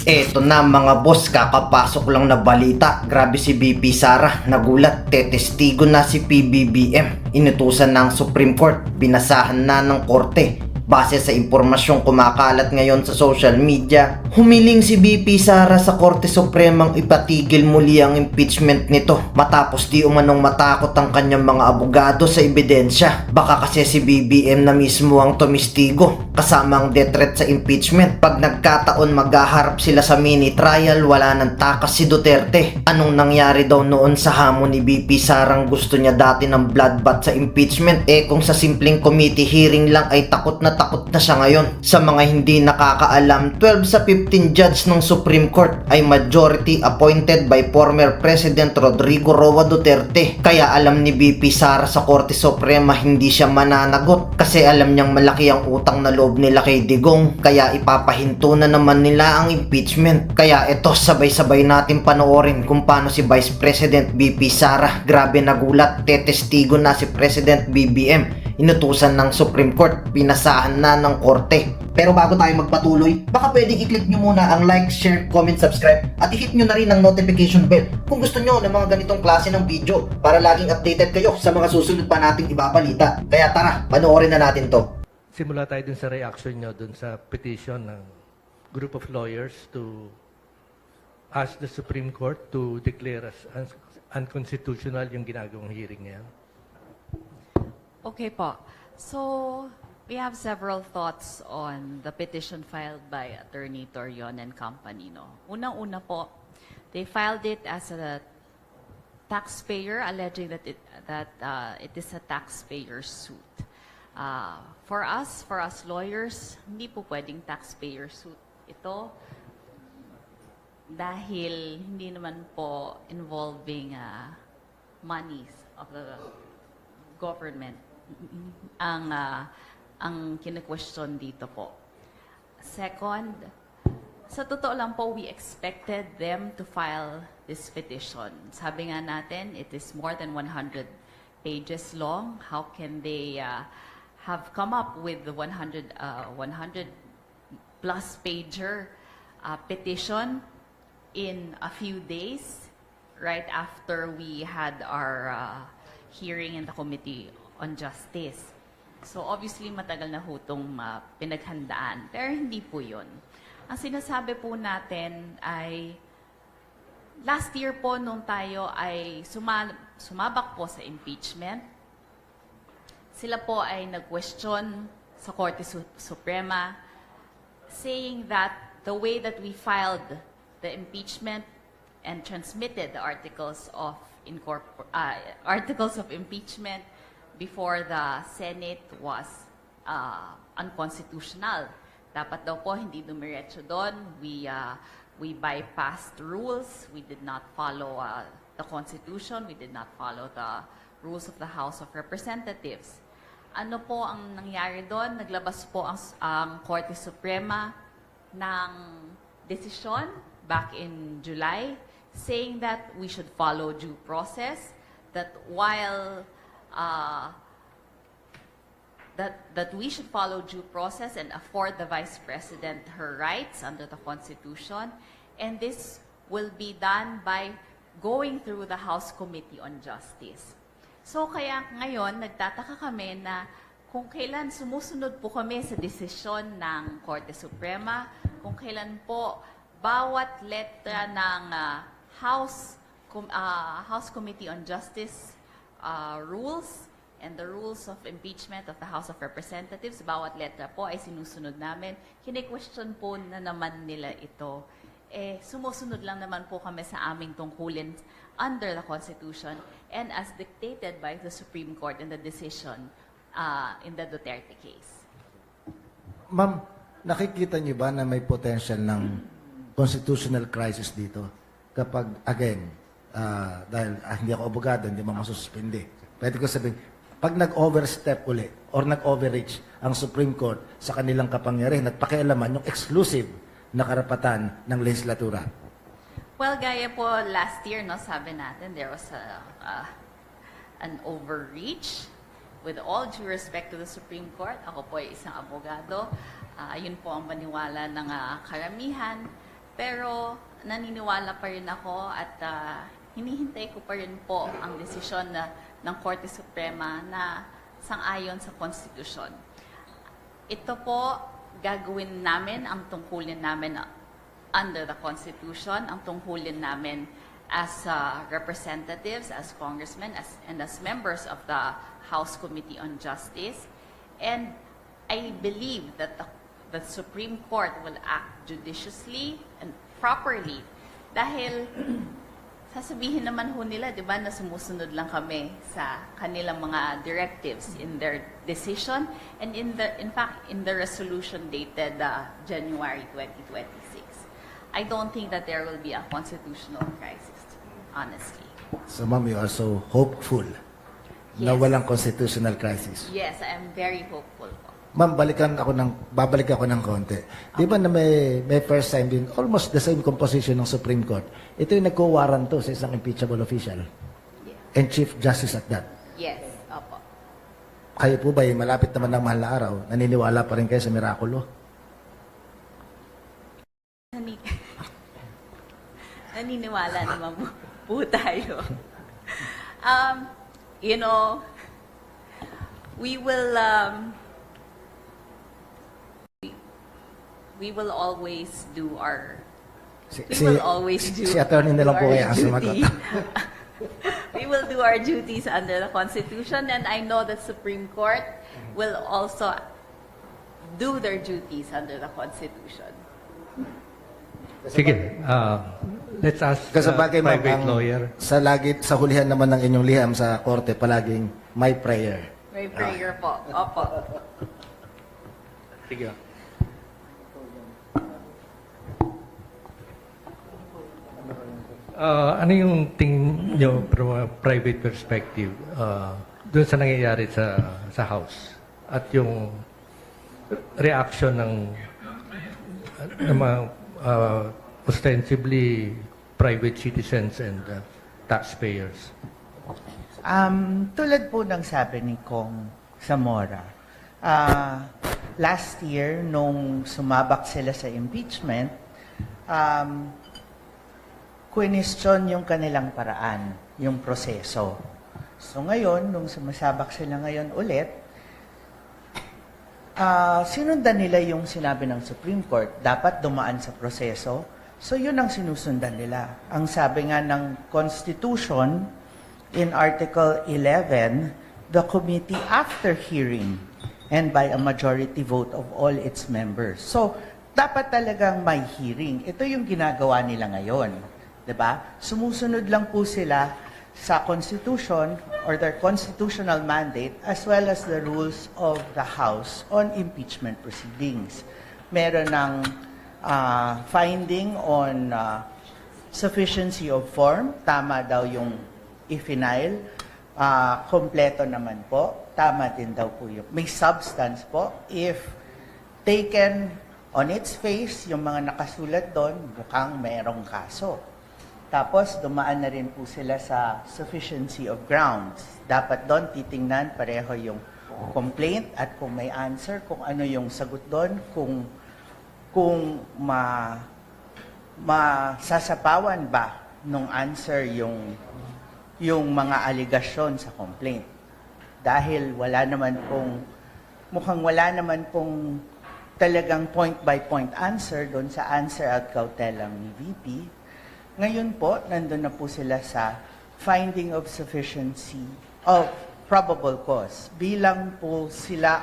Eto na mga boss, kakapasok lang na balita. Grabe si BP Sara, nagulat, tetestigo na si PBBM. Inutusan ng Supreme Court, binasahan na ng korte. Base sa impormasyong kumakalat ngayon sa social media, humiling si BP Sara sa Korte Supremang ipatigil muli ang impeachment nito matapos di umanong matakot ang kanyang mga abogado sa ebidensya. Baka kasi si BBM na mismo ang tumistigo kasama ang death threat sa impeachment. Pag nagkataon maghaharap sila sa mini trial, wala nang takas si Duterte. Anong nangyari daw noon sa hamon ni BP Sarang gusto niya dati ng bloodbath sa impeachment? Kung sa simpleng committee hearing lang ay takot na siya ngayon. Sa mga hindi nakakaalam, 12 sa 15 judge ng Supreme Court ay majority appointed by former President Rodrigo Roa Duterte. Kaya alam ni BP Sara sa Korte Suprema hindi siya mananagot kasi alam niyang malaki ang utang na loob nila kay Digong, kaya ipapahinto na naman nila ang impeachment. Kaya ito, sabay-sabay natin panoorin kung paano si Vice President BP Sara. Grabe, nagulat, tetestigo na si President BBM. Inutusan ng Supreme Court, pinasahan na ng korte. Pero bago tayo magpatuloy, baka pwedeng i-click nyo muna ang like, share, comment, subscribe at i-hit nyo na rin ang notification bell kung gusto nyo ng mga ganitong klase ng video para laging updated kayo sa mga susunod pa nating ibabalita. Kaya tara, panoorin na natin to. Simula tayo dun sa reaction nyo dun sa petition ng group of lawyers to ask the Supreme Court to declare as unconstitutional yung ginagawang hearing ngayon. Okay po. So, we have several thoughts on the petition filed by Attorney Torion and Company. No? Unang-una po, they filed it as a taxpayer, alleging that it is a taxpayer suit. For us lawyers, hindi po pwedeng taxpayer suit ito dahil hindi naman po involving monies of the government ang kine-question dito po. Second, sa totoo lang po, we expected them to file this petition. Sabi nga natin, it is more than 100 pages long. How can they have come up with the 100 plus pager petition in a few days right after we had our hearing in the Committee on Justice? So obviously matagal na hutong pinaghandaan, pero hindi po yun. Ang sinasabi po natin ay last year po nung tayo ay sumabak po sa impeachment, sila po ay nag-question sa Korte Suprema saying that the way that we filed the impeachment and transmitted the articles of impeachment before the Senate was unconstitutional. Dapat daw po hindi dumiretso doon. We bypassed rules. We did not follow the Constitution. We did not follow the rules of the House of Representatives. Ano po ang nangyari doon? Naglabas po ang Korte Suprema ng desisyon back in July saying that we should follow due process, that while that we should follow due process and afford the Vice President her rights under the Constitution, and this will be done by going through the House Committee on Justice. So kaya ngayon, nagtataka kami na kung kailan sumusunod po kami sa desisyon ng Korte Suprema, kung kailan po bawat letra ng House Committee on Justice rules and the rules of impeachment of the House of Representatives, bawat letra po ay sinusunod namin. Kine-question po na naman nila ito. Sumusunod lang naman po kami sa aming tungkulin under the Constitution and as dictated by the Supreme Court in the decision in the Duterte case. Ma'am, nakikita niyo ba na may potential ng constitutional crisis dito? Kapag, again, dahil hindi ako abogado, hindi mo masususpindi. Pwede ko sabihin, pag nag-overstep uli or nag-overreach ang Supreme Court sa kanilang kapangyarihan at pakialaman yung exclusive na karapatan ng legislatura. Well, gaya po last year, no, sabi natin, there was an overreach. With all due respect to the Supreme Court, ako po ay isang abogado. Yun po ang paniwala ng karamihan. Pero naniniwala pa rin ako at hinihintay ko pa rin po ang desisyon ng Korte Suprema na sang-ayon sa konstitusyon. Ito po, gagawin namin ang tungkulin namin under the Constitution, ang tungkulin namin as representatives, as congressmen, and as members of the House Committee on Justice. And I believe that the Supreme Court will act judiciously and properly dahil sasabihin naman ho nila, di ba, na sumusunod lang kami sa kanilang mga directives in their decision and in fact, in the resolution dated January 2026. I don't think that there will be a constitutional crisis, honestly. So, ma'am, you are so hopeful na Yes. walang constitutional crisis. Yes, I am very hopeful po. Ma'am, babalik ako ng konti. Di ba na may first time din, almost the same composition ng Supreme Court. Ito yung nagko-warrant to sa isang impeachable official. Yeah. And Chief Justice at that. Yes, opo. Kayo po ba, malapit naman ng mahal na araw, naniniwala pa rin kayo sa mirakulo? Naniniwala naman po tayo. You know, we will always do our si attorney na lang po kaya ang sumagot. We will do our duties under the Constitution, and I know that Supreme Court will also do their duties under the Constitution. Sige, let's ask Kasi bagay, ma'am, private lawyer. sa hulihan naman ng inyong liham sa korte, palaging my prayer. May prayer po. Opo. Sige. Ano yung tingin nyo from a private perspective doon sa nangyayari sa House at yung reaction ng mga ostensibly private citizens and taxpayers? Tulad po ng sabi ni Kong Zamora, last year, nung sumabak sila sa impeachment, question yung kanilang paraan, yung proseso. So ngayon, nung sumasabak sila ngayon ulit, sinundan nila yung sinabi ng Supreme Court, dapat dumaan sa proseso. So yun ang sinusundan nila. Ang sabi nga ng Constitution, in Article 11, the committee after hearing and by a majority vote of all its members. So, dapat talagang may hearing. Ito yung ginagawa nila ngayon. 'Di ba? Sumusunod lang po sila sa Constitution or their constitutional mandate as well as the rules of the House on impeachment proceedings. Meron ng finding on sufficiency of form. Tama daw yung i-final. Kompleto naman po. Tama din daw po yung may substance po. If taken on its face, yung mga nakasulat doon, mukhang merong kaso. Tapos, dumaan na rin po sila sa sufficiency of grounds. Dapat doon titingnan pareho yung complaint at kung may answer, kung ano yung sagot doon, kung masasapawan ba nung answer yung mga aligasyon sa complaint. Dahil mukhang wala naman pong talagang point-by-point answer doon sa answer at kautelang ni VP. Ngayon po, nandun na po sila sa finding of sufficiency of probable cause. Bilang po sila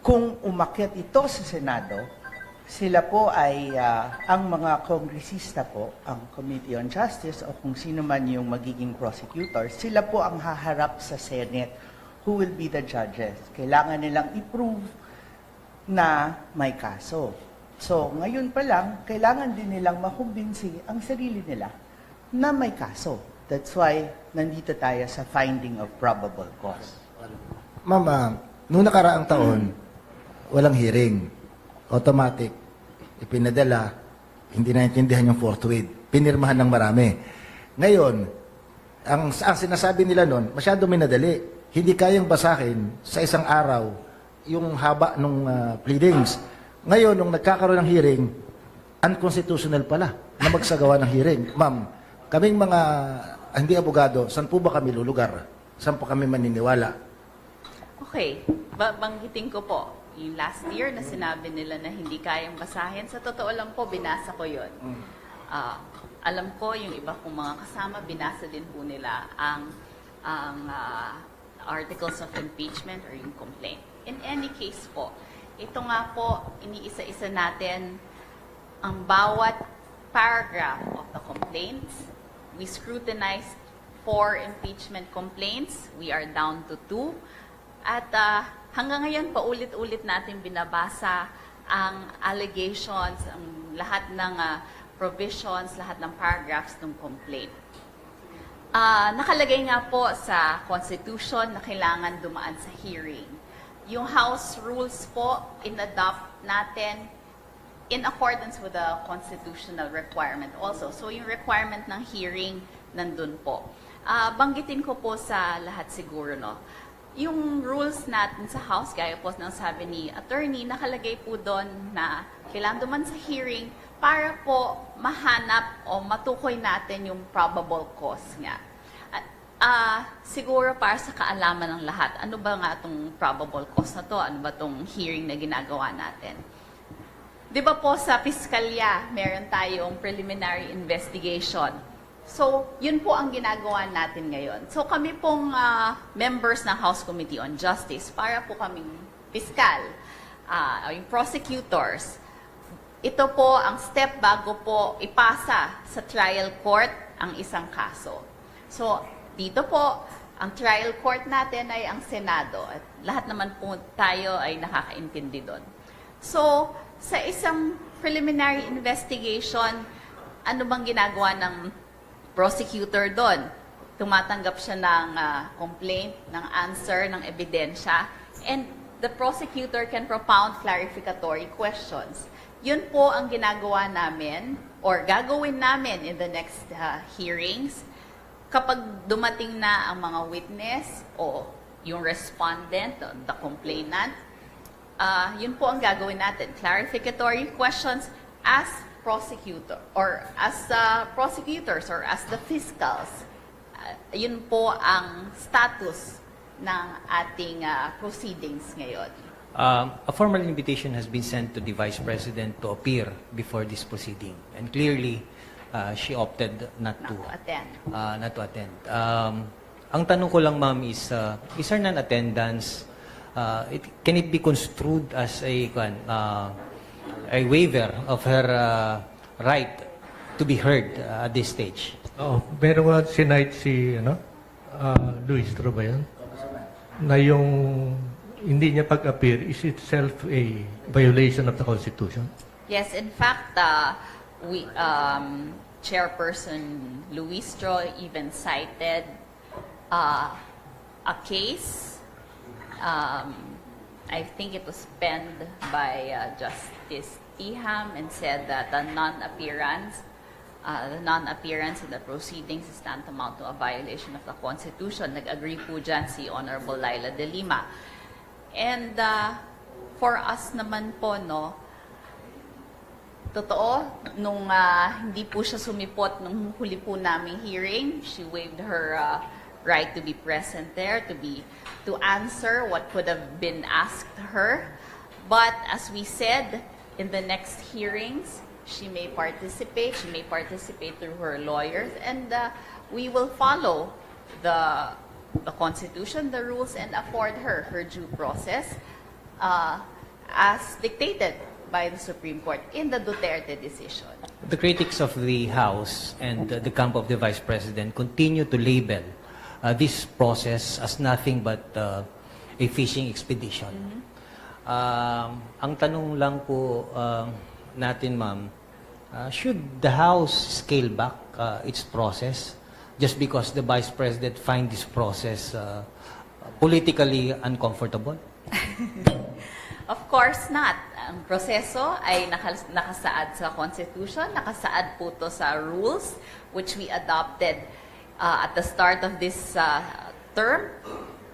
kung umakyat ito sa Senado, sila po ay ang mga kongresista po, ang Committee on Justice o kung sino man yung magiging prosecutor, sila po ang haharap sa Senate who will be the judges. Kailangan nilang i-prove na may kaso. So, ngayon pa lang, kailangan din nilang makumbinsi ang sarili nila na may kaso. That's why nandito tayo sa finding of probable cause. Ma'am, noong nakaraang taon, walang hearing. Automatic. Ipinadala, hindi naintindihan yung forthwith. Pinirmahan ng marami. Ngayon, ang sinasabi nila noon, masyado minadali. Hindi kayang basahin sa isang araw yung haba ng pleadings. Ngayon, nung nagkakaroon ng hearing, unconstitutional pala na magsagawa ng hearing. Ma'am, kaming mga hindi abogado, saan po ba kami lulugar? Saan po kami maniniwala? Okay, banggitin ko po, yung last year na sinabi nila na hindi kayang basahin, sa totoo lang po, binasa ko yun. Alam ko, yung iba kong mga kasama, binasa din po nila ang articles of impeachment or yung complaint. In any case po, ito nga po, iniisa-isa natin ang bawat paragraph of the complaints. We scrutinized 4 impeachment complaints. We are down to 2. At hanggang ngayon, paulit-ulit natin binabasa ang allegations, ang lahat ng provisions, lahat ng paragraphs ng complaint. Nakalagay nga po sa Constitution na kailangan dumaan sa hearing. Yung House rules po, in-adopt natin in accordance with the constitutional requirement also. So yung requirement ng hearing, nandun po. Banggitin ko po sa lahat siguro, no? Yung rules natin sa House, gaya po ng sabi ni attorney, nakalagay po doon na kailangan duman sa hearing para po mahanap o matukoy natin yung probable cause nga. Siguro para sa kaalaman ng lahat, ano ba nga itong probable cause na to? Ano ba itong hearing na ginagawa natin? Di ba po sa piskalya, meron tayong preliminary investigation. So, yun po ang ginagawa natin ngayon. So, kami pong members ng House Committee on Justice, para po kaming piskal, yung prosecutors, ito po ang step bago po ipasa sa trial court ang isang kaso. So, dito po, ang trial court natin ay ang Senado. At lahat naman po tayo ay nakakaintindi doon. So, sa isang preliminary investigation, ano bang ginagawa ng prosecutor doon? Tumatanggap siya ng complaint, ng answer, ng ebidensya, and the prosecutor can propound clarificatory questions. Yun po ang ginagawa namin or gagawin namin in the next hearings kapag dumating na ang mga witness o yung respondent, the complainant. Yun po ang gagawin natin. Clarificatory questions as prosecutor or as prosecutors or as the fiscals. Yun po ang status ng ating proceedings ngayon. A formal invitation has been sent to the Vice President to appear before this proceeding. And clearly, she opted not to attend. Ang tanong ko lang, ma'am, is her non-attendance, can it be construed as a waiver of her right to be heard at this stage? Meron nga sinight si Luis Tro ba yun? Na yung hindi niya pag-appear is itself a violation of the Constitution? Yes, in fact, Chairperson Luis Tro even cited a case. I think it was penned by Justice Tiham and said that the non-appearance in the proceedings is tantamount to a violation of the Constitution. Nag-agree po dyan si Honorable Laila de Lima. And for us naman po, no, totoo, nung hindi po siya sumipot nung huli po naming hearing, she waived her right to be present there, to answer what could have been asked her. But as we said, in the next hearings, she may participate through her lawyers, and we will follow the Constitution, the rules, and afford her due process as dictated by the Supreme Court in the Duterte decision. The critics of the House and the camp of the Vice President continue to label this process as nothing but a fishing expedition. Ang tanong lang po natin, ma'am, should the House scale back its process just because the Vice President find this process politically uncomfortable? Of course not. Ang proseso ay nakasaad sa Constitution, nakasaad po to sa rules which we adopted at the start of this term.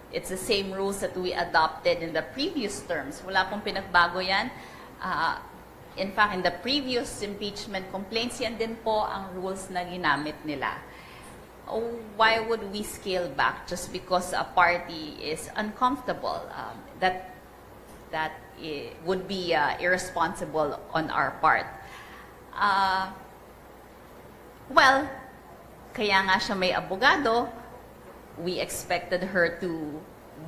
It's the same rules that we adopted in the previous terms. Wala pong pinagbago yan. in fact, in the previous impeachment complaints, yan din po ang rules na ginamit nila. Why would we scale back just because a party is uncomfortable? Would be irresponsible on our part. Well, kaya nga siya may abogado. We expected her to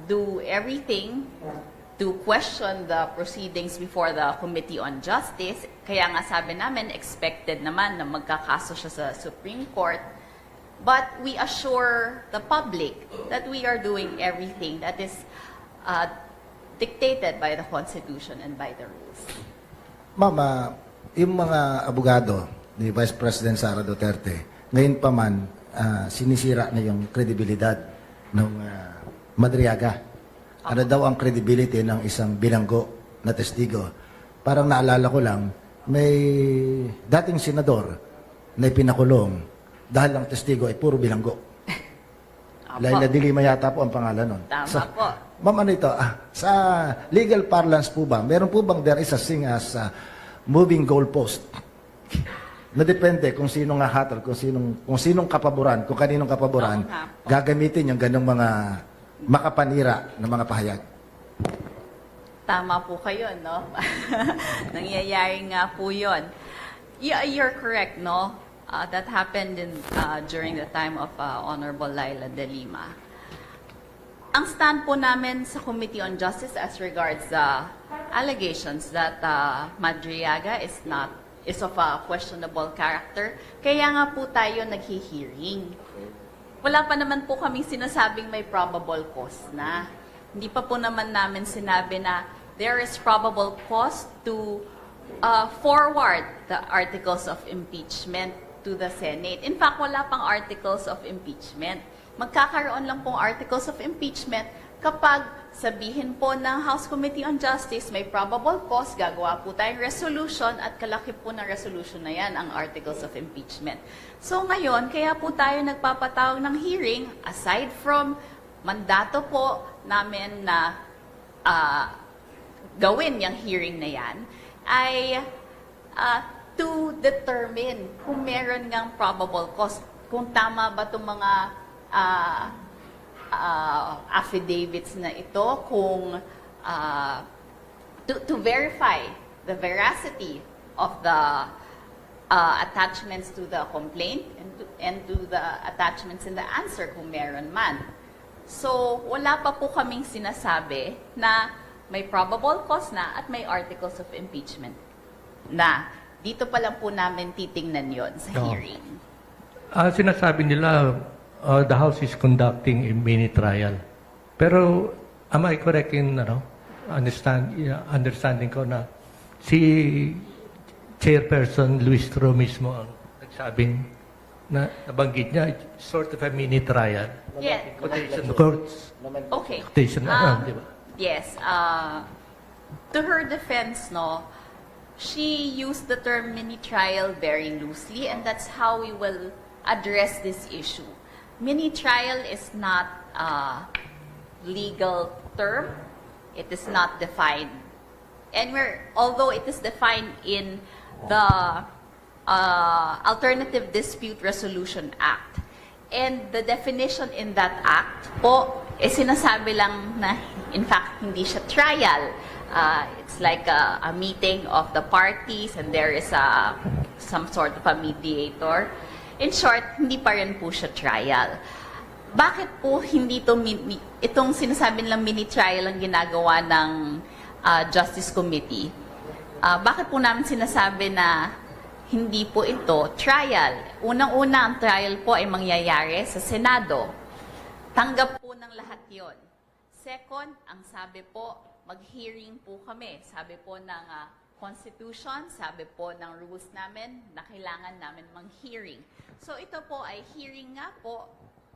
do everything to question the proceedings before the Committee on Justice. Kaya nga sabi namin, expected naman na magkakaso siya sa Supreme Court. But we assure the public that we are doing everything that is dictated by the Constitution and by the rules. Ma'am, yung mga abogado ni Vice President Sara Duterte, ngayon pa man, sinisira na yung kredibilidad ng Madriaga. Ano daw ang credibility ng isang bilanggo na testigo? Parang naalala ko lang, may dating senador na ipinakulong dahil ang testigo ay puro bilanggo. Laila de Lima yata po ang pangalan nun. Tama po. Ma'am, ano ito? Sa legal parlance po ba, meron po bang there is a thing as moving goalpost? Na depende kung sinong hahatol, kung sinong kapaboran, kung kaninong kapaboran, Oo nga po. gagamitin yung ganong mga makapanira ng mga pahayag. Tama po kayo, no? Nangyayari nga po yun. Yeah, you're correct, no? That happened during the time of Honorable Laila de Lima. Ang stand po namin sa Committee on Justice as regards the allegations that Madriaga is of a questionable character, kaya nga po tayo naghi-hearing. Wala pa naman po kaming sinasabing may probable cause na. Hindi pa po naman namin sinabi na there is probable cause to forward the articles of impeachment to the Senate. In fact, wala pang articles of impeachment. Magkakaroon lang pong articles of impeachment kapag sabihin po ng House Committee on Justice may probable cause, gagawa po tayong resolution at kalaki po ng resolution na yan ang articles of impeachment. So ngayon, kaya po tayo nagpapatawag ng hearing, aside from mandato po namin na gawin yung hearing na yan, ay to determine kung meron ngang probable cause, kung tama ba itong mga affidavits na ito, kung to verify the veracity of the attachments to the complaint and to the attachments in the answer kung meron man. So, wala pa po kaming sinasabi na may probable cause na at may articles of impeachment na. Dito pa lang po namin titingnan yon sa hearing. Sinasabi nila, the House is conducting a mini trial. Pero, am I correct in understanding ko na si Chairperson Luis Tro mismo ang nagsabing na nabanggit niya, sort of a mini trial. Yeah. Quotation courts. Okay. Quotation di ba? Yes. To her defense, no, she used the term mini trial very loosely, and that's how we will address this issue. Mini trial is not a legal term. It is not defined. And although it is defined in the Alternative Dispute Resolution Act, and the definition in that act po, sinasabi lang na, in fact, hindi siya trial. It's like a meeting of the parties and there is some sort of a mediator. In short, hindi pa rin po siya trial. Bakit po hindi itong sinasabi nilang mini trial ang ginagawa ng Justice Committee? Bakit po namin sinasabi na hindi po ito trial? Unang-una, ang trial po ay mangyayari sa Senado. Tanggap po ng lahat yon. Second, ang sabi po, mag-hearing po kami. Sabi po ng Constitution, sabi po ng rules namin na kailangan namin mag-hearing. So ito po ay hearing nga po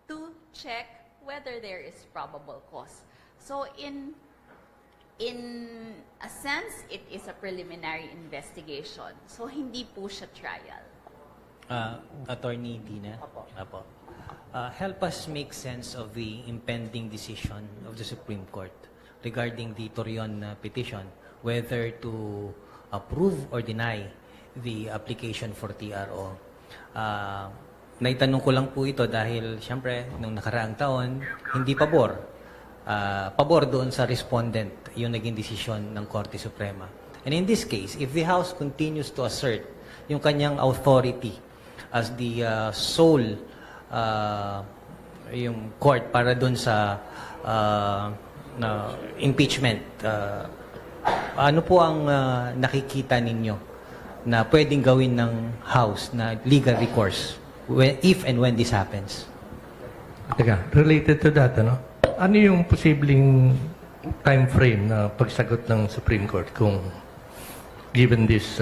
to check whether there is probable cause. So in a sense, it is a preliminary investigation. So hindi po siya trial. Attorney Dina? Apo. Help us make sense of the impending decision of the Supreme Court regarding the Torion petition, whether to approve or deny the application for TRO. Naitanong ko lang po ito dahil siyempre nung nakaraang taon, hindi pabor. Pabor doon sa respondent yung naging desisyon ng Korte Suprema. And in this case, if the House continues to assert yung kanyang authority as the sole yung court para doon sa impeachment, ano po ang nakikita ninyo na pwedeng gawin ng House na legal recourse if and when this happens? Teka, related to that, ano yung posibleng time frame na pagsagot ng Supreme Court kung given this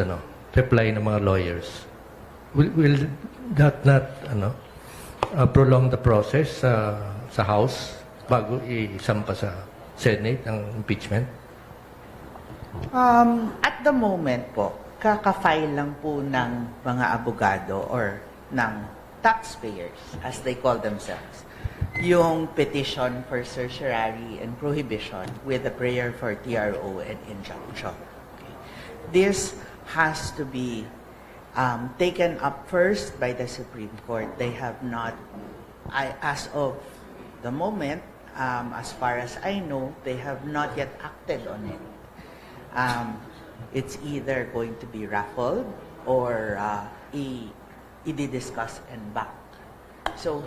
reply ng mga lawyers? Will that not prolong the process sa House bago isampa sa Senate ang impeachment? At the moment po, kaka-file lang po ng mga abogado or ng taxpayers, as they call themselves, yung petition for certiorari and prohibition with a prayer for TRO and injunction. Okay. This has to be taken up first by the Supreme Court. They have not, as of the moment, as far as I know, they have not yet acted on it. It's either going to be raffled or i-discuss and back. So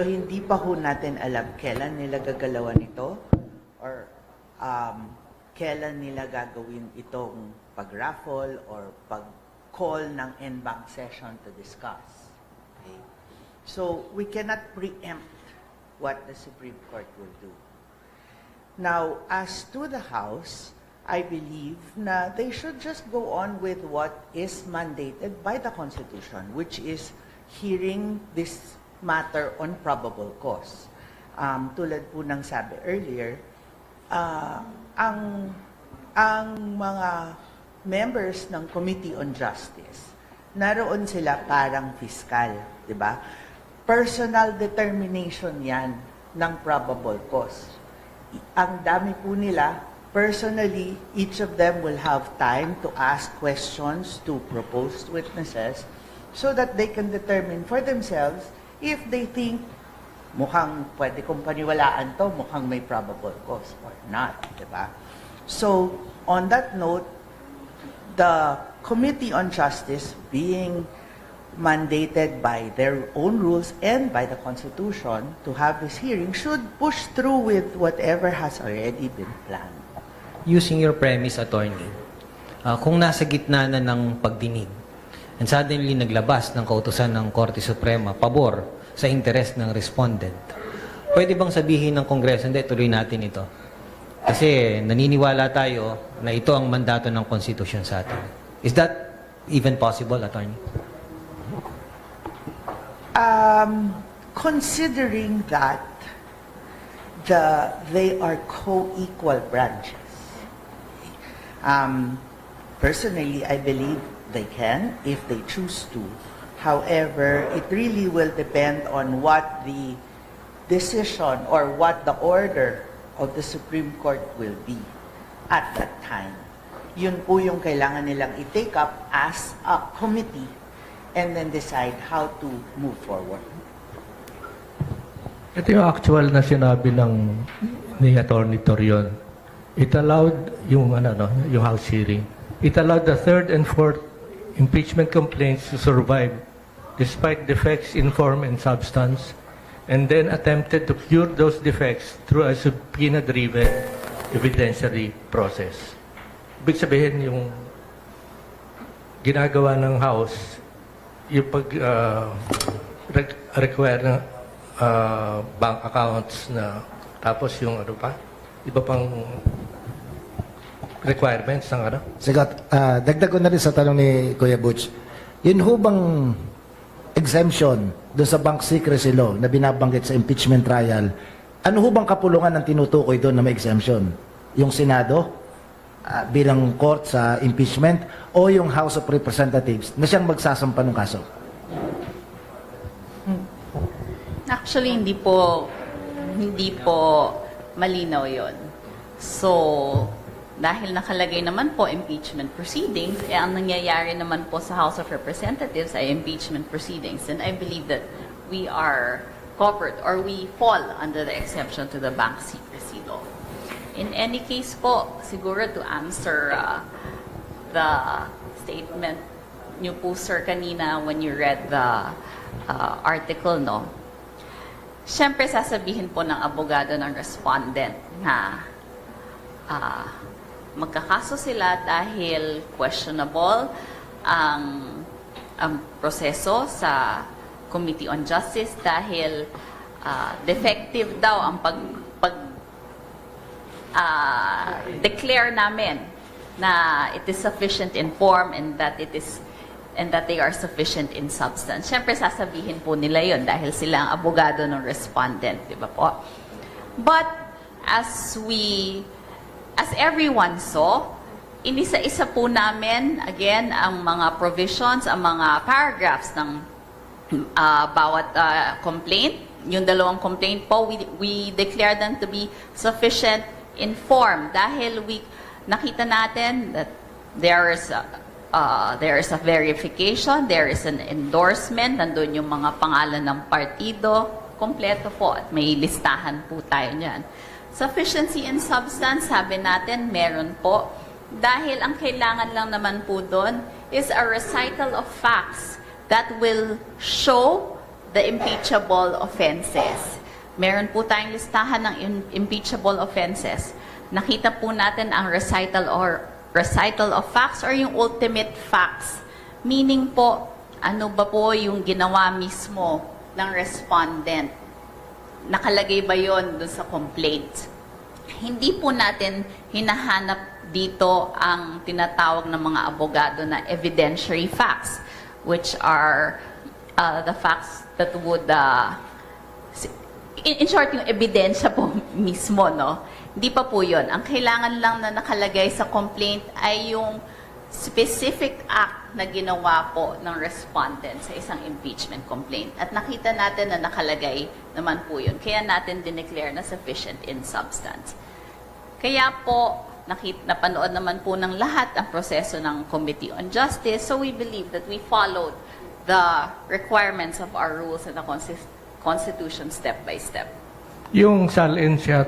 hindi pa ho natin alam kailan nila gagalawan ito or kailan nila gagawin itong pag-raffle or pag-call ng en banc session to discuss. Okay? So we cannot preempt what the Supreme Court will do. Now, as to the House, I believe na they should just go on with what is mandated by the Constitution, which is hearing this matter on probable cause. Tulad po ng sabi earlier, ang mga members ng Committee on Justice, naroon sila parang fiscal, di ba? Personal determination yan ng probable cause. Ang dami po nila, personally, each of them will have time to ask questions to proposed witnesses so that they can determine for themselves if they think mukhang pwede kong paniwalaan to, mukhang may probable cause or not, di ba? So, on that note, the Committee on Justice being mandated by their own rules and by the Constitution to have this hearing should push through with whatever has already been planned. Using your premise, attorney, kung nasa gitna na ng pagdinig and suddenly naglabas ng kautusan ng Korte Suprema pabor sa interes ng respondent, pwede bang sabihin ng Kongreso, hindi, tuloy natin ito? Kasi naniniwala tayo na ito ang mandato ng Constitution sa atin. Is that even possible, attorney? Considering that they are co-equal branches, personally, I believe they can if they choose to. However, it really will depend on what the decision or what the order of the Supreme Court will be at that time. Yun po yung kailangan nilang i-take up as a committee and then decide how to move forward. Ito yung actual na sinabi ni Attorney Torion. It allowed yung House hearing. It allowed the third and fourth impeachment complaints to survive despite defects in form and substance, and then attempted to cure those defects through a subpoena-driven evidentiary process. Ibig sabihin yung ginagawa ng House, yung require ng bank accounts na tapos yung iba pang requirements ng Sigat, dagdag ko na rin sa tanong ni Kuya Butch. Yun ho bang exemption doon sa bank secrecy law na binabanggit sa impeachment trial, ano ho bang kapulungan ng tinutukoy doon na may exemption? Yung Senado bilang court sa impeachment o yung House of Representatives na siyang magsasampa ng kaso? Actually, hindi po malinaw yon. So, dahil nakalagay naman po impeachment proceedings, ang nangyayari naman po sa House of Representatives ay impeachment proceedings. And I believe that we are covered or we fall under the exception to the bank secrecy law. In any case po, siguro to answer the statement niyo po, sir, kanina when you read the article, no? Siyempre, sasabihin po ng abogado ng respondent na magkakaso sila dahil questionable ang proseso sa Committee on Justice dahil defective daw ang declare namin na it is sufficient in form and that they are sufficient in substance. Siyempre, sasabihin po nila yon dahil sila ang abogado ng respondent, di ba po? But as everyone saw, inisa-isa po namin, again, ang mga provisions, ang mga paragraphs ng bawat complaint. Yung dalawang complaint po, we declare them to be sufficient in form dahil nakita natin that there is a verification, there is an endorsement, nandun yung mga pangalan ng partido, kompleto po at may listahan po tayo niyan. Sufficiency in substance, sabi natin, meron po. Dahil ang kailangan lang naman po doon is a recital of facts that will show the impeachable offenses. Meron po tayong listahan ng impeachable offenses. Nakita po natin ang recital of facts or yung ultimate facts. Meaning po, ano ba po yung ginawa mismo ng respondent? Nakalagay ba yon dun sa complaint? Hindi po natin hinahanap dito ang tinatawag ng mga abogado na evidentiary facts, which are the facts that would, in short, yung ebidensya po mismo, no? Hindi pa po yun. Ang kailangan lang na nakalagay sa complaint ay yung specific act na ginawa po ng respondent sa isang impeachment complaint. At nakita natin na nakalagay naman po yun. Kaya natin dineclare na sufficient in substance. Kaya po, napanood naman po ng lahat ang proseso ng Committee on Justice. So we believe that we followed the requirements of our rules and the Constitution step by step. Yung SALN siya,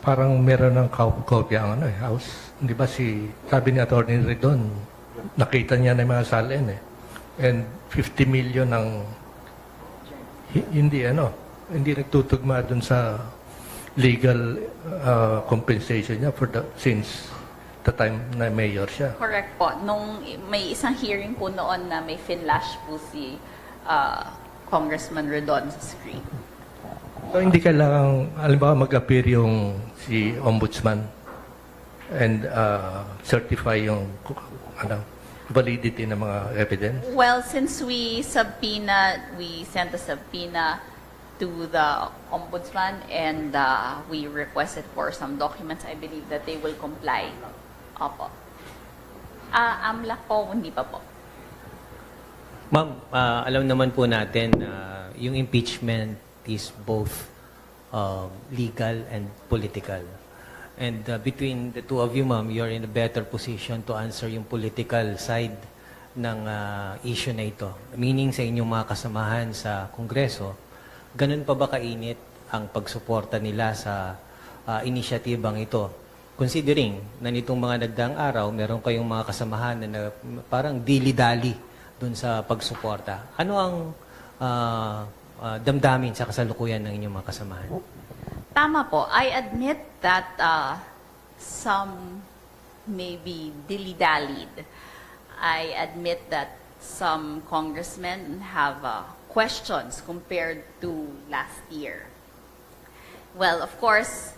parang meron ng kopya ang House. Di ba sabi ni Attorney Redon, nakita niya na yung mga SALN eh. And 50 million ang hindi nagtutugma dun sa legal compensation niya since the time na mayor siya. Correct po. Nung may isang hearing po noon na may finlash po si Congressman Redon sa screen. So hindi kailangan, halimbawa mag-appear yung si Ombudsman and certify yung validity ng mga evidence? Well, since we sent a subpoena to the Ombudsman and we requested for some documents, I believe that they will comply. Opo. AMLAC po, hindi pa po. Ma'am, alam naman po natin na yung impeachment is both legal and political. And between the two of you, ma'am, you're in a better position to answer yung political side ng issue na ito. Meaning sa inyong mga kasamahan sa Kongreso, ganun pa ba kainit ang pagsuporta nila sa inisyatibang ito? Considering na nitong mga nagdaang araw, meron kayong mga kasamahan na parang dili-dali dun sa pagsuporta. Ano ang damdamin sa kasalukuyan ng inyong mga kasamahan? Tama po. I admit that some may be dilly-dallied. I admit that some congressmen have questions compared to last year. Well, of course,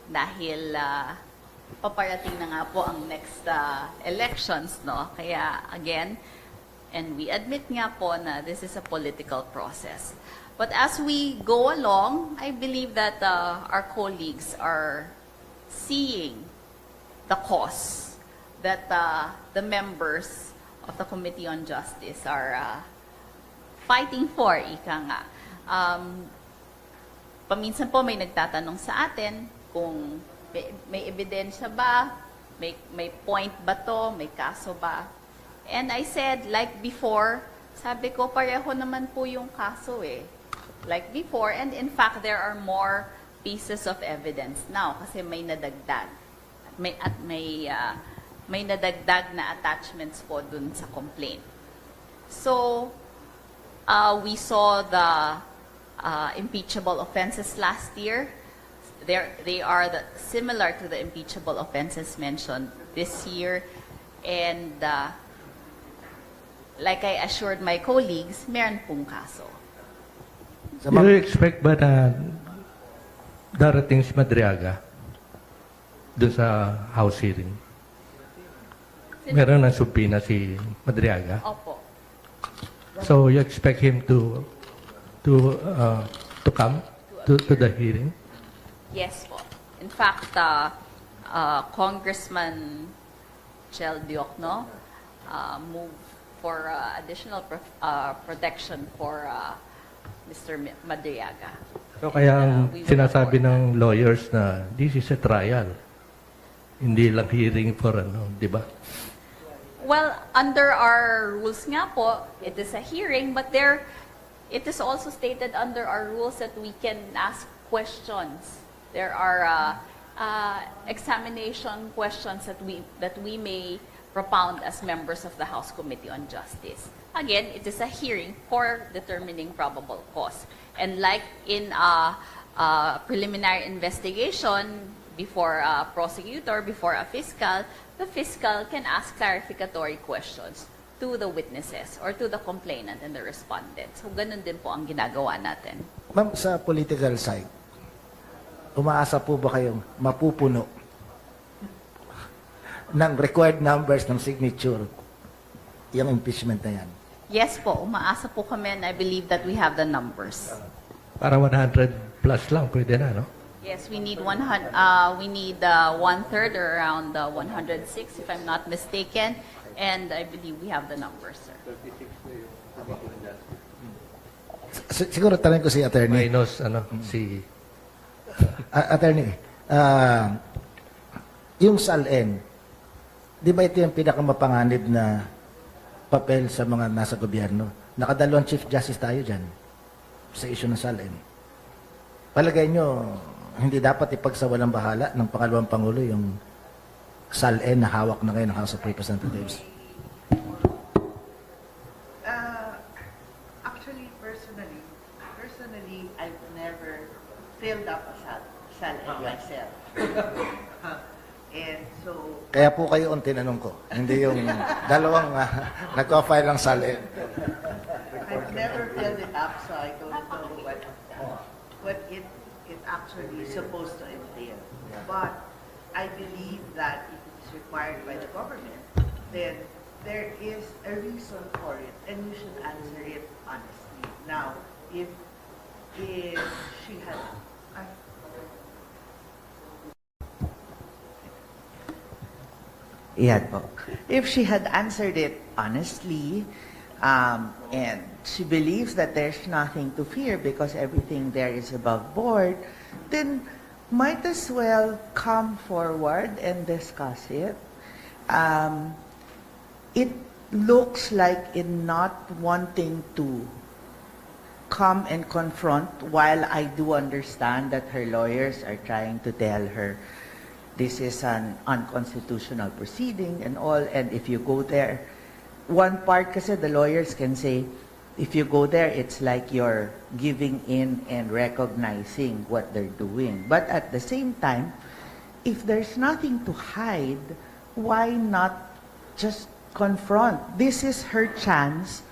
dahil paparating na nga po ang next elections, no? Kaya, again, and we admit nga po na this is a political process. But as we go along, I believe that our colleagues are seeing the cause that the members of the Committee on Justice are fighting for, ika nga. Paminsan po may nagtatanong sa atin kung may ebidensya ba? May point ba to? May kaso ba? And I said, like before, sabi ko, pareho naman po yung kaso eh. Like before, and in fact, there are more pieces of evidence now kasi may nadagdag. May nadagdag na attachments po dun sa complaint. So, we saw the impeachable offenses last year. They are similar to the impeachable offenses mentioned this year. And like I assured my colleagues, meron pong kaso. Sa Do you expect ba na darating si Madriaga doon sa House hearing? Meron ng subpoena si Madriaga. Opo. So you expect him to come to the hearing? Yes po. In fact, Congressman Chel Diokno moved for additional protection for Mr. Madriaga. So kaya ang We will sinasabi report ng lawyers na this is a trial. Hindi lang hearing for di ba? Well, under our rules nga po, it is a hearing, but it is also stated under our rules that we can ask questions. There are examination questions that we may propound as members of the House Committee on Justice. Again, it is a hearing for determining probable cause. And like in a preliminary investigation before a prosecutor, before a fiscal, the fiscal can ask clarificatory questions to the witnesses or to the complainant and the respondent. So, ganun din po ang ginagawa natin. Ma'am, sa political side, umaasa po ba kayong mapupuno ng required numbers ng signature yung impeachment na yan? Yes po, umaasa po kami and I believe that we have the numbers. Para 100 plus lang, pwede na, no? Yes, we need one third or around 106 if I'm not mistaken, and I believe we have the numbers, sir. Siguro tanong ko si attorney. Minus, si... Attorney, yung SALN, di ba ito yung pinakamapanganib na papel sa mga nasa gobyerno? Nakadalawang Chief Justice tayo dyan sa issue ng SALN. Palagay nyo, hindi dapat ipagsawalang bahala ng pangalawang Pangulo yung SALN na hawak na ngayon ng House of Representatives? Actually, personally, I've never filled up a salary myself. And so, Kaya po kayo ang tinanong ko, hindi yung dalawang nagka-file ng SALN. I've never filled it up, so I don't know what it actually is supposed to entail. But I believe that if it is required by the government, then there is a reason for it, and you should answer it honestly. Now, if she had... Iyan po. If she had answered it honestly, and she believes that there's nothing to fear because everything there is above board, then might as well come forward and discuss it. It looks like in not wanting to come and confront, while I do understand that her lawyers are trying to tell her this is an unconstitutional proceeding and all, and if you go there, one part kasi the lawyers can say, if you go there, it's like you're giving in and recognizing what they're doing. But at the same time, if there's nothing to hide, why not just confront? This is her chance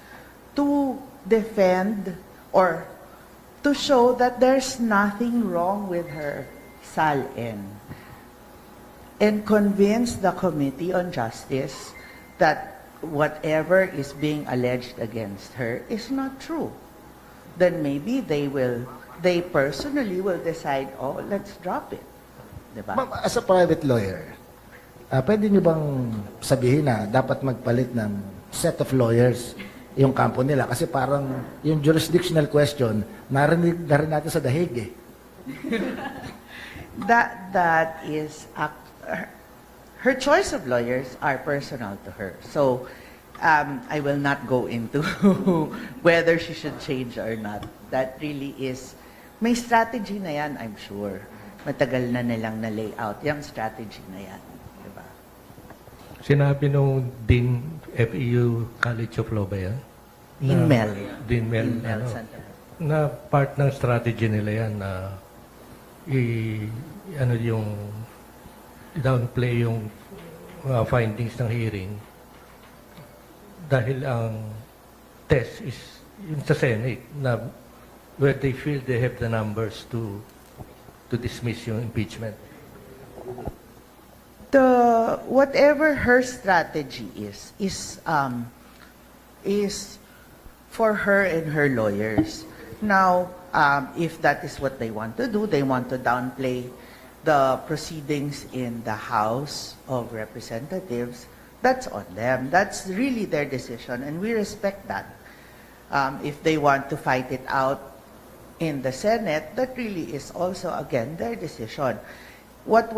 to defend or to show that there's nothing wrong with her SALN and convince the Committee on Justice that whatever is being alleged against her is not true. Then maybe they personally will decide, oh, let's drop it. Diba? Ma'am, as a private lawyer, pwede nyo bang sabihin na dapat magpalit ng set of lawyers yung kampo nila? Kasi parang yung jurisdictional question, narinig na rin natin sa dahig eh. that is her choice of lawyers are personal to her. So I will not go into whether she should change or not. That really is, may strategy na yan, I'm sure. Matagal na nilang na-lay out yung strategy na yan. Diba? Sinabi nung Dean FEU College of Law ba yan? Dean Mel. Dean Mel, Dean Mel ano, Santa. na part ng strategy nila yan na ano yung downplay yung findings ng hearing dahil ang test is yung sa Senate na where they feel they have the numbers to dismiss yung impeachment. Whatever her strategy is for her and her lawyers. Now, if that is what they want to do, they want to downplay the proceedings in the House of Representatives, that's on them. That's really their decision, and we respect that. If they want to fight it out in the Senate, that really is also, again, their decision. What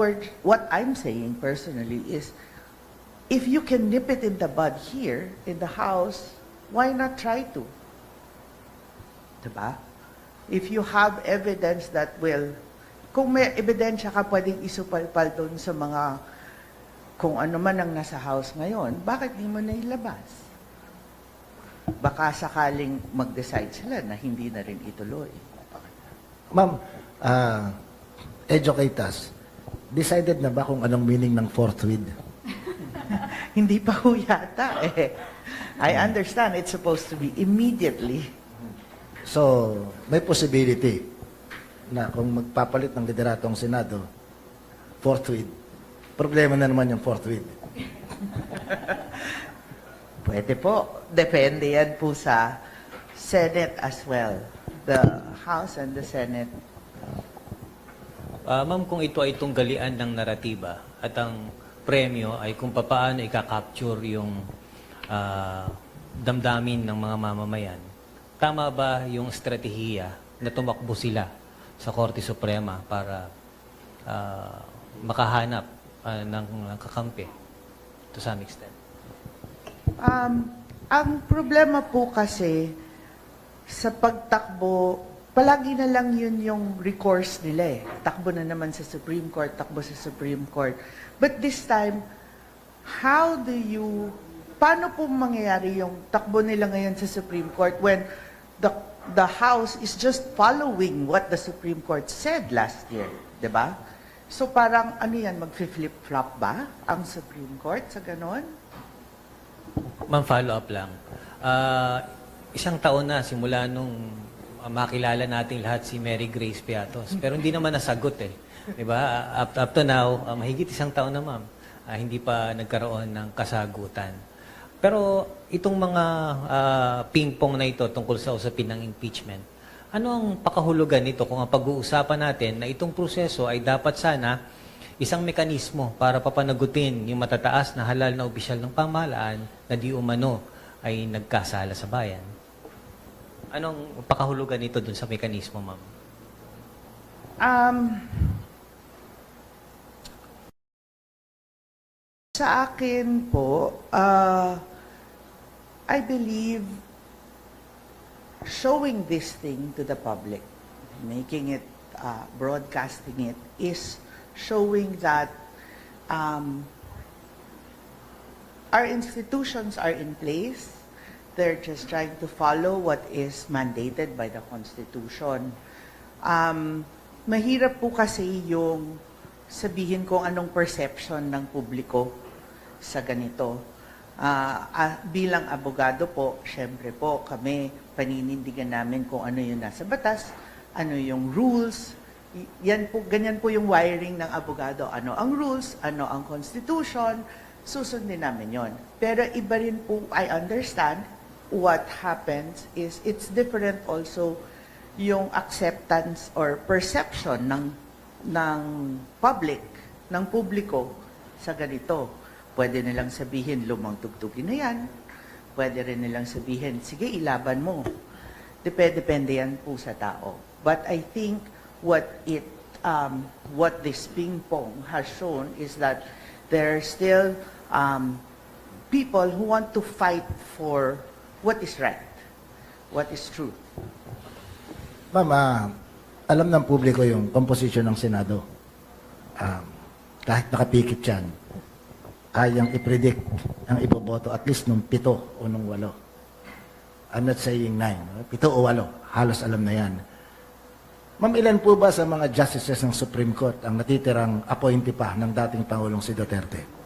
I'm saying personally is, if you can nip it in the bud here, in the House, why not try to? Diba? If you have evidence that will, kung may ebidensya ka pwedeng isupalpal doon sa mga, kung ano man ang nasa House ngayon, bakit di mo na ilabas? Baka sakaling mag-decide sila na hindi na rin ituloy. Ma'am, educate us. Decided na ba kung anong meaning ng forthwith? Hindi pa ho yata eh. I understand it's supposed to be immediately. So, may possibility na kung magpapalit ng liderato ang Senado, forthwith. Problema na naman yung forthwith. Pwede po. Depende yan po sa Senate as well. The House and the Senate. Ma'am, kung ito ay tunggalian ng naratiba at ang premyo ay kung paano i-capture yung damdamin ng mga mamamayan, tama ba yung estratehiya na tumakbo sila sa Korte Suprema para makahanap ng kakampi to some extent? Ang problema po kasi sa pagtakbo, palagi na lang yun yung recourse nila eh. Takbo na naman sa Supreme Court, takbo sa Supreme Court. But this time, paano po mangyayari yung takbo nila ngayon sa Supreme Court when the House is just following what the Supreme Court said last year, 'di ba? So parang ano yan, mag-flip-flop ba ang Supreme Court sa ganon? Ma'am, follow-up lang. Isang taon na simula nung makilala nating lahat si Mary Grace Piatos. Pero hindi naman nasagot eh. Diba? Up to now, mahigit isang taon na ma'am, hindi pa nagkaroon ng kasagutan. Pero itong mga ping-pong na ito tungkol sa usapin ng impeachment, ano ang pakahulugan nito kung ang pag-uusapan natin na itong proseso ay dapat sana isang mekanismo para papanagutin yung matataas na halal na opisyal ng pamahalaan na di umano ay nagkasala sa bayan? Anong pakahulugan nito dun sa mekanismo, ma'am? Sa akin po, I believe showing this thing to the public, making it, broadcasting it, is showing that our institutions are in place. They're just trying to follow what is mandated by the Constitution. Mahirap po kasi yung sabihin kung anong perception ng publiko sa ganito. Bilang abogado po, syempre po kami, paninindigan namin kung ano yung nasa batas, ano yung rules. Yan po, ganyan po yung wiring ng abogado. Ano ang rules, ano ang Constitution, susundin namin yon. Pero iba rin po, I understand, what happens is it's different also yung acceptance or perception ng public, ng publiko sa ganito. Pwede nilang sabihin, lumang tugtugin na yan. Pwede rin nilang sabihin, sige, ilaban mo. Depende yan po sa tao. But I think what it what this ping pong has shown is that there are still people who want to fight for what is right, what is true. Ma'am, alam ng publiko yung composition ng Senado. Kahit nakapikit yan, kayang i-predict ang iboboto at least nung 7 o nung 8. I'm not saying 9. 7 o 8. Halos alam na yan. Ma'am, ilan po ba sa mga justices ng Supreme Court ang natitirang appointee pa ng dating Pangulong si Duterte?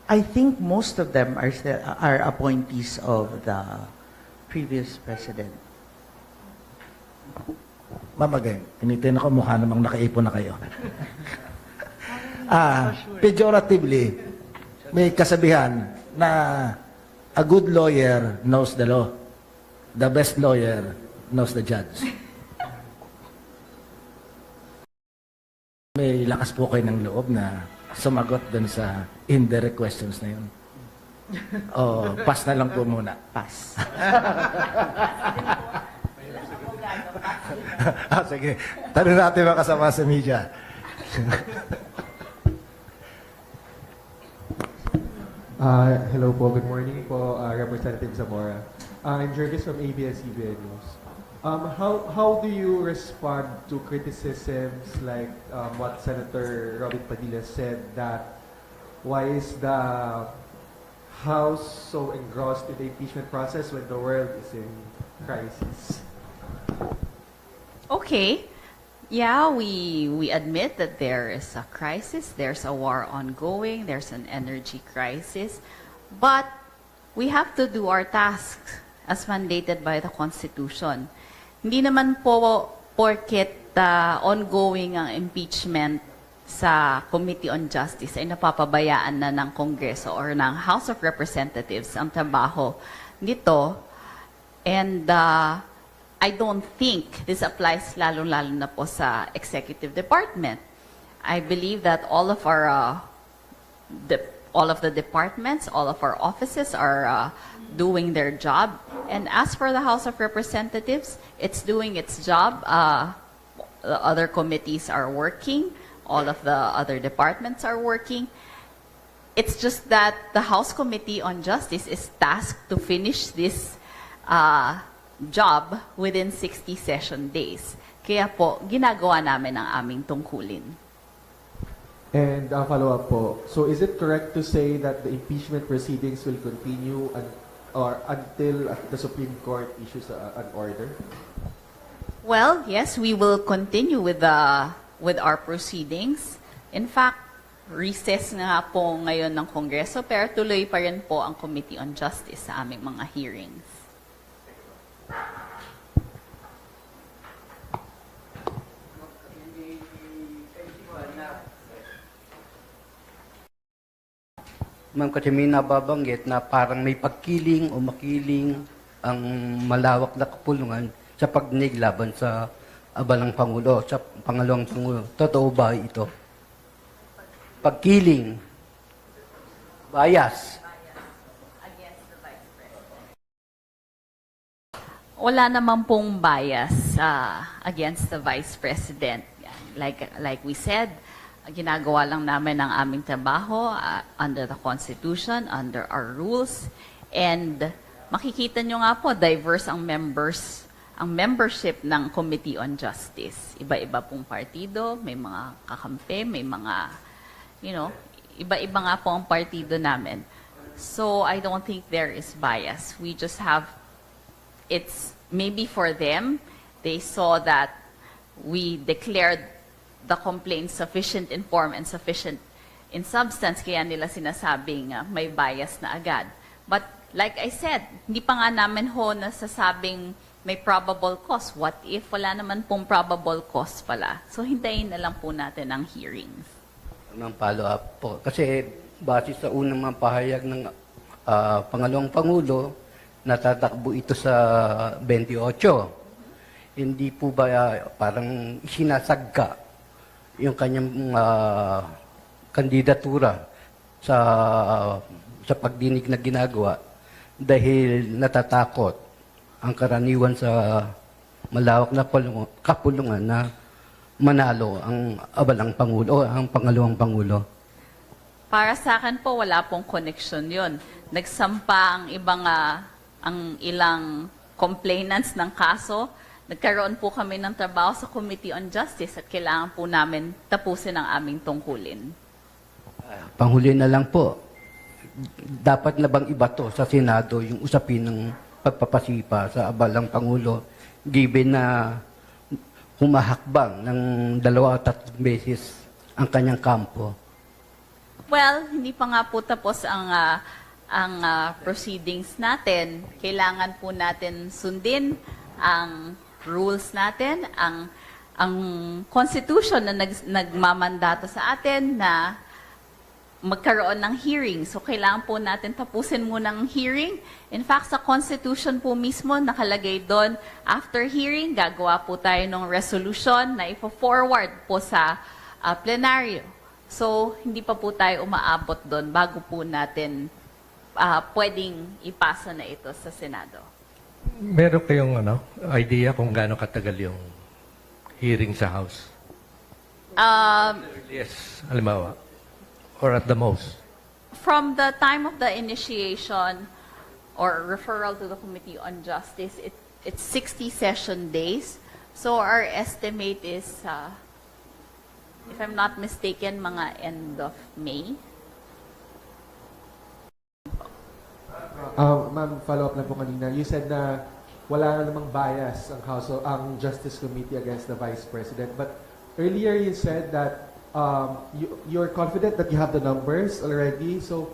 I think most of them are appointees of the previous president. Ma'am, again, tinitin ako, mukha namang nakaipon na kayo. Pejoratively, may kasabihan na a good lawyer knows the law. The best lawyer knows the judge. May lakas po kayo ng loob na sumagot dun sa indirect questions na yun. O, pass na lang po muna. Pass. Sige. Tanong natin mga kasama sa media. Hello po, good morning po, Representative Zamora. I'm Jervis from ABS-CBN News. How do you respond to criticisms like what Senator Robin Padilla said that why is the House so engrossed in the impeachment process when the world is in crisis? Okay. Yeah, we admit that there is a crisis, there's a war ongoing, there's an energy crisis, but we have to do our tasks as mandated by the Constitution. Hindi naman po porket ongoing ang impeachment sa Committee on Justice ay napapabayaan na ng Kongreso or ng House of Representatives ang trabaho nito. And I don't think this applies lalo-lalo na po sa Executive Department. I believe that all of the departments, all of our offices are doing their job. And as for the House of Representatives, it's doing its job. The other committees are working. All of the other departments are working. It's just that the House Committee on Justice is tasked to finish this job within 60 session days. Kaya po, ginagawa namin ang aming tungkulin. And follow-up po, so is it correct to say that the impeachment proceedings will continue or until the Supreme Court issues an order? Well, yes, we will continue with our proceedings. In fact, recess na nga po ngayon ng Kongreso, pero tuloy pa rin po ang Committee on Justice sa aming mga hearings. Ma'am, kasi may nababanggit na parang may pagkiling o makiling ang malawak na kapulungan sa pagdinig laban sa abalang Pangulo, sa pangalawang Pangulo. Totoo ba ito? Pagkiling, bias. Wala naman pong bias against the Vice President. Like we said, ginagawa lang namin ang aming trabaho under the Constitution, under our rules. And makikita nyo nga po, diverse ang membership ng Committee on Justice. Iba-iba pong partido, may mga kakampi, may mga, iba-iba nga po ang partido namin. So I don't think there is bias. We just have, it's maybe for them, they saw that we declared the complaint sufficient in form and sufficient in substance, kaya nila sinasabing may bias na agad. But like I said, hindi pa nga namin nasasabing may probable cause. What if wala naman pong probable cause pala? So hintayin na lang po natin ang hearings. Ng follow-up po. Kasi base sa unang mga pahayag ng pangalawang Pangulo, natatakbo ito sa 28. Hindi po ba parang sinasagka yung kanyang kandidatura sa pagdinig na ginagawa dahil natatakot ang karaniwan sa malawak na kapulungan na manalo ang abalang Pangulo o ang pangalawang Pangulo? Para sa akin po, wala pong connection yun. Nagsampa ang ang ilang complainants ng kaso. Nagkaroon po kami ng trabaho sa Committee on Justice at kailangan po namin tapusin ang aming tungkulin. Panghuli na lang po, dapat na bang iba to sa Senado yung usapin ng pagpapasipa sa abalang Pangulo given na humahakbang ng 2-3 beses ang kanyang kampo? Well, hindi pa nga po tapos ang proceedings natin. Kailangan po natin sundin ang rules natin, ang constitution na nagmamandato sa atin na magkaroon ng hearing. So, kailangan po natin tapusin muna ang hearing. In fact, sa Constitution po mismo, nakalagay doon, after hearing, gagawa po tayo ng resolution na ipo-forward po sa plenaryo. So, hindi pa po tayo umaabot doon bago po natin pwedeng ipasa na ito sa Senado. Meron kayong idea kung gaano katagal yung hearing sa House? Yes, halimbawa. Or at the most? From the time of the initiation or referral to the Committee on Justice, it's 60 session days. So our estimate is, if I'm not mistaken, mga end of May. Ma'am, follow up lang po kanina. You said na wala na namang bias ang Justice Committee against the Vice President. But earlier you said that you're confident that you have the numbers already. So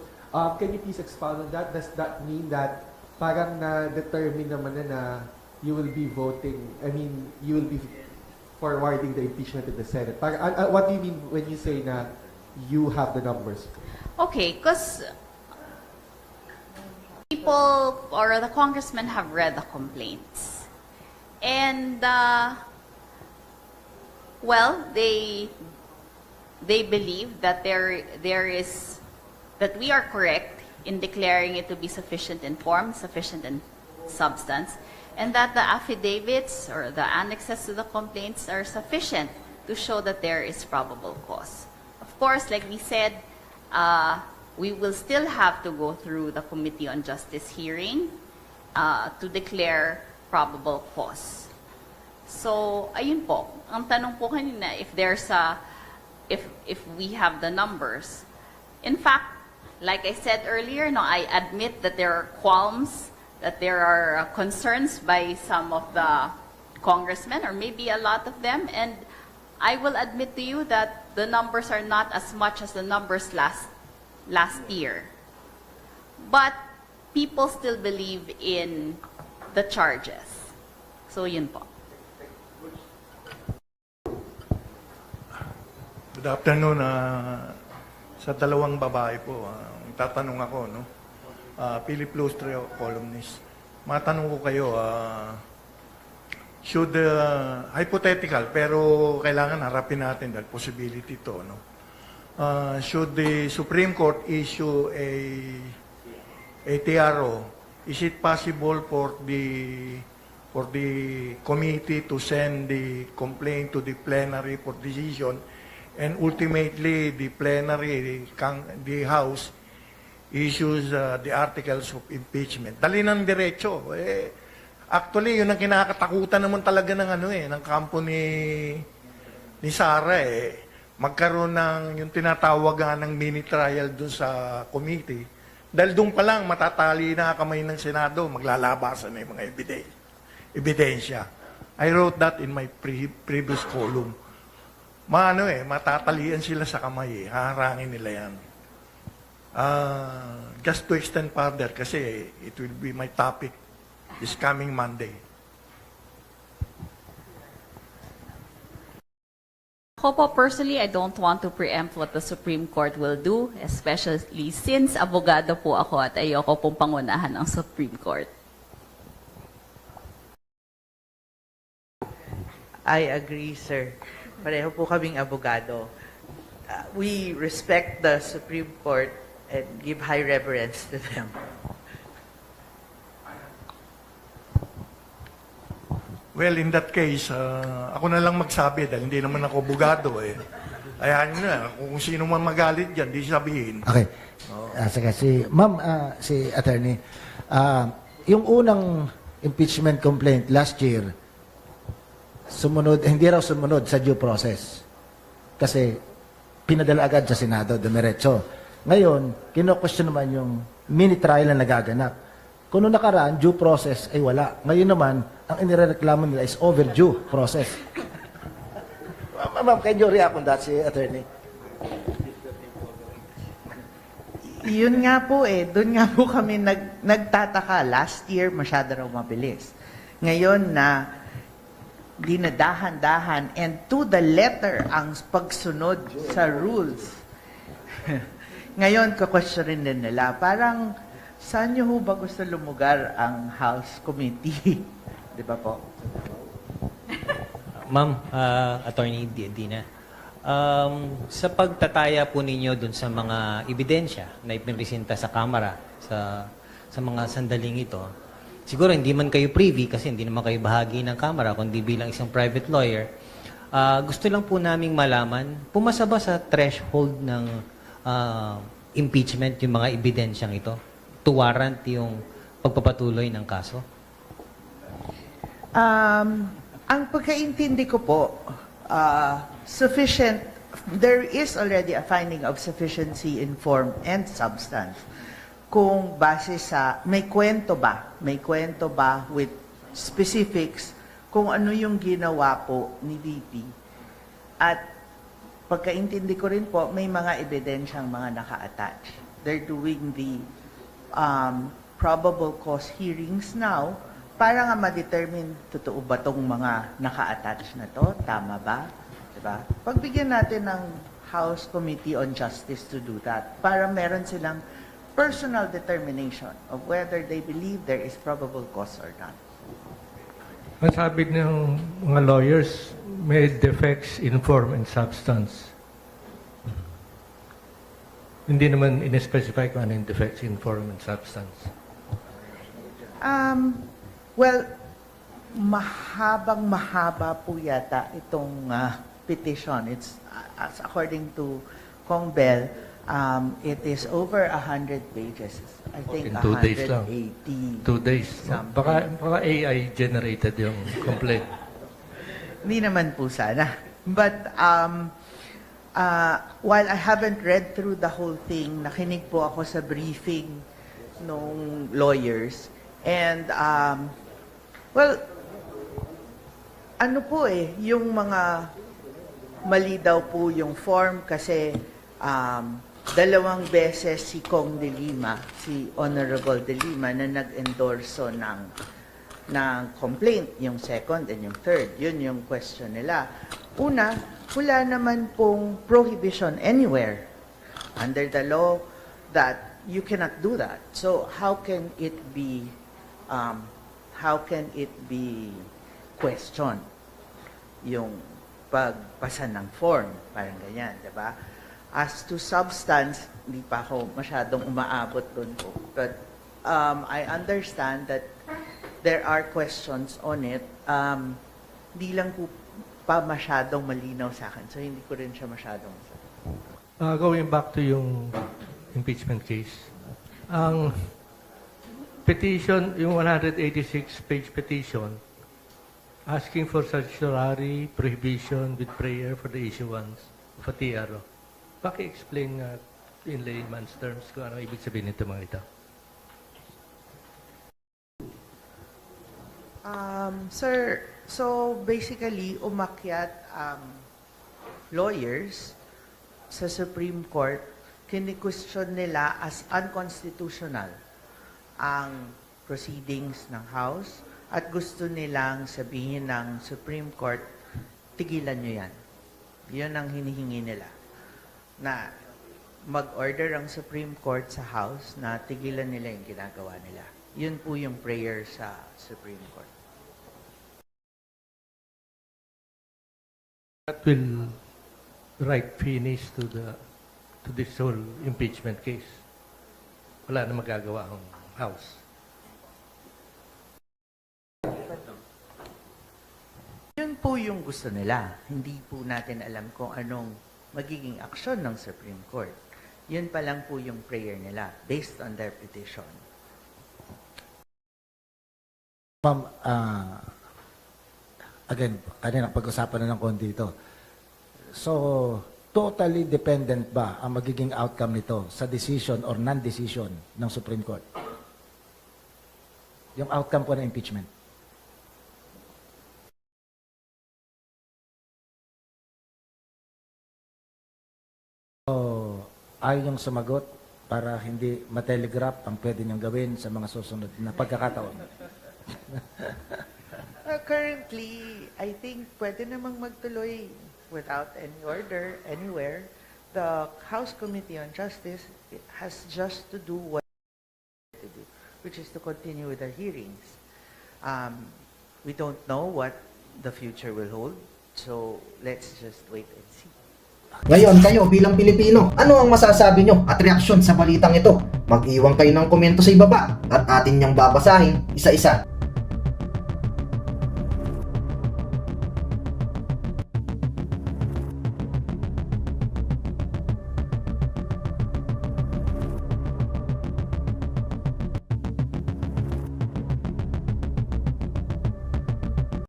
can you please expound on that? Does that mean that parang na-determine naman na you will be voting, you will be forwarding the impeachment to the Senate? What do you mean when you say na you have the numbers? Okay, because people or the congressmen have read the complaints. And, well, they believe that that we are correct in declaring it to be sufficient in form, sufficient in substance, and that the affidavits or the annexes to the complaints are sufficient to show that there is probable cause. Of course, like we said, we will still have to go through the Committee on Justice hearing to declare probable cause. So, ayun po. Ang tanong po kanina, if we have the numbers. In fact, like I said earlier, I admit that there are qualms, that there are concerns by some of the congressmen, or maybe a lot of them, and I will admit to you that the numbers are not as much as the numbers last year. But people still believe in the charges. So, yun po. Good afternoon. Sa dalawang babae po, tatanong ako, no? Philip Lustro, columnist. Matanong ko kayo, should, hypothetical, pero kailangan harapin natin dahil possibility to, no? Should the Supreme Court issue a TRO, is it possible for the committee to send the complaint to the plenary for decision, and ultimately the plenary, the House, issues the articles of impeachment? Dali ng diretso. Actually, yun ang kinakatakutan naman talaga ng kampo ni Sara magkaroon ng yung tinatawagan ng mini trial dun sa committee. Dahil dun pa lang matatali na kamay ng Senado, maglalabasan na yung mga ebidensya. I wrote that in my previous column. Matatalian sila sa kamay, haharangin nila yan. Just to extend further, kasi it will be my topic this coming Monday. Ako po, personally, I don't want to preempt what the Supreme Court will do, especially since abogado po ako at ayoko pong pangunahan ang Supreme Court. I agree, sir. Pareho po kaming abogado. We respect the Supreme Court and give high reverence to them. Well, in that case, ako na lang magsabi dahil hindi naman ako bugado eh. Ayahin na, kung sino man magalit dyan, di sabihin. Okay. Sige, ma'am, si attorney, yung unang impeachment complaint last year, hindi raw sumunod sa due process. Kasi pinadala agad sa Senado, dumiretso. Ngayon, kino-question naman yung mini trial na nagaganap. Kung noong nakaraan, due process ay wala. Ngayon naman, ang inireklamo nila is overdue process. Ma'am, can you react on that, si attorney? Yun nga po doon nga po kami nagtataka. Last year, masyado raw mabilis. Ngayon na dinadahan-dahan and to the letter ang pagsunod sa rules. Ngayon, kakwestiyonin din nila, parang saan nyo ho ba gusto lumugar ang House Committee? Di ba po? Ma'am, Attorney Dina, sa pagtataya po ninyo dun sa mga ebidensya na ipinresenta sa Kamara sa mga sandaling ito, siguro hindi man kayo privy kasi hindi naman kayo bahagi ng Kamara kundi bilang isang private lawyer, gusto lang po naming malaman, pumasa ba sa threshold ng impeachment yung mga ebidensyang ito to warrant yung pagpapatuloy ng kaso? Ang pagkaintindi ko po, there is already a finding of sufficiency in form and substance. Kung base sa, may kwento ba with specifics kung ano yung ginawa po ni VP. At pagkaintindi ko rin po, may mga ebidensyang mga naka-attach. They're doing the probable cause hearings now para nga ma-determine totoo ba tong mga naka-attach na to, tama ba? Diba? Pagbigyan natin ng House Committee on Justice to do that para meron silang personal determination of whether they believe there is probable cause or not. Ang sabi ng mga lawyers, may defects in form and substance. Hindi naman in-specify kung ano yung defects in form and substance. Well, mahaba po yata itong petition. It's as according to Kong Bell, it is over 100 pages. I think In 2 days lang. 180. 2 days. Something. Baka AI generated yung complaint. Hindi naman po sana. But while I haven't read through the whole thing, nakinig po ako sa briefing nung lawyers. And, well, ano po yung mga mali daw po yung form kasi 2 beses si Kong De Lima, si Honorable De Lima na nag-endorso ng complaint, yung second and yung third. Yun yung question nila. Una, wala naman pong prohibition anywhere under the law that you cannot do that. So how can it be questioned? Yung pagpasa ng form, parang ganyan, di ba? As to substance, hindi pa ako masyadong umaabot doon po. But I understand that there are questions on it. Hindi lang po pa masyadong malinaw sa akin. So hindi ko rin siya masyadong... Going back to yung impeachment case, ang petition, yung 186-page petition, asking for statutory prohibition with prayer for the issuance of a TRO. Paki-explain nga in layman's terms kung ano ibig sabihin nito mga ito. Sir, so basically, umakyat ang lawyers sa Supreme Court, kini-question nila as unconstitutional ang proceedings ng House at gusto nilang sabihin ng Supreme Court, tigilan nyo yan. Yun ang hinihingi nila. Na mag-order ang Supreme Court sa House na tigilan nila yung ginagawa nila. Yun po yung prayer sa Supreme Court. That will write finish to this whole impeachment case. Wala na magagawa ang House. po yung gusto nila. Hindi po natin alam kung anong magiging aksyon ng Supreme Court. Yun pa lang po yung prayer nila based on their petition. Ma'am, again, kanina pag-usapan na ng konti ito. So, totally dependent ba ang magiging outcome nito sa decision or non-decision ng Supreme Court? Yung outcome po ng impeachment. So, ayaw niyong sumagot para hindi matelegraph ang pwede niyong gawin sa mga susunod na pagkakataon. Currently, I think pwede namang magtuloy without any order anywhere. The House Committee on Justice has just to do what to do, which is to continue with their hearings. We don't know what the future will hold, so let's just wait and see. Ngayon kayo bilang Pilipino, ano ang masasabi nyo at reaksyon sa balitang ito? Mag-iwan kayo ng komento sa ibaba at atin niyang babasahin isa-isa.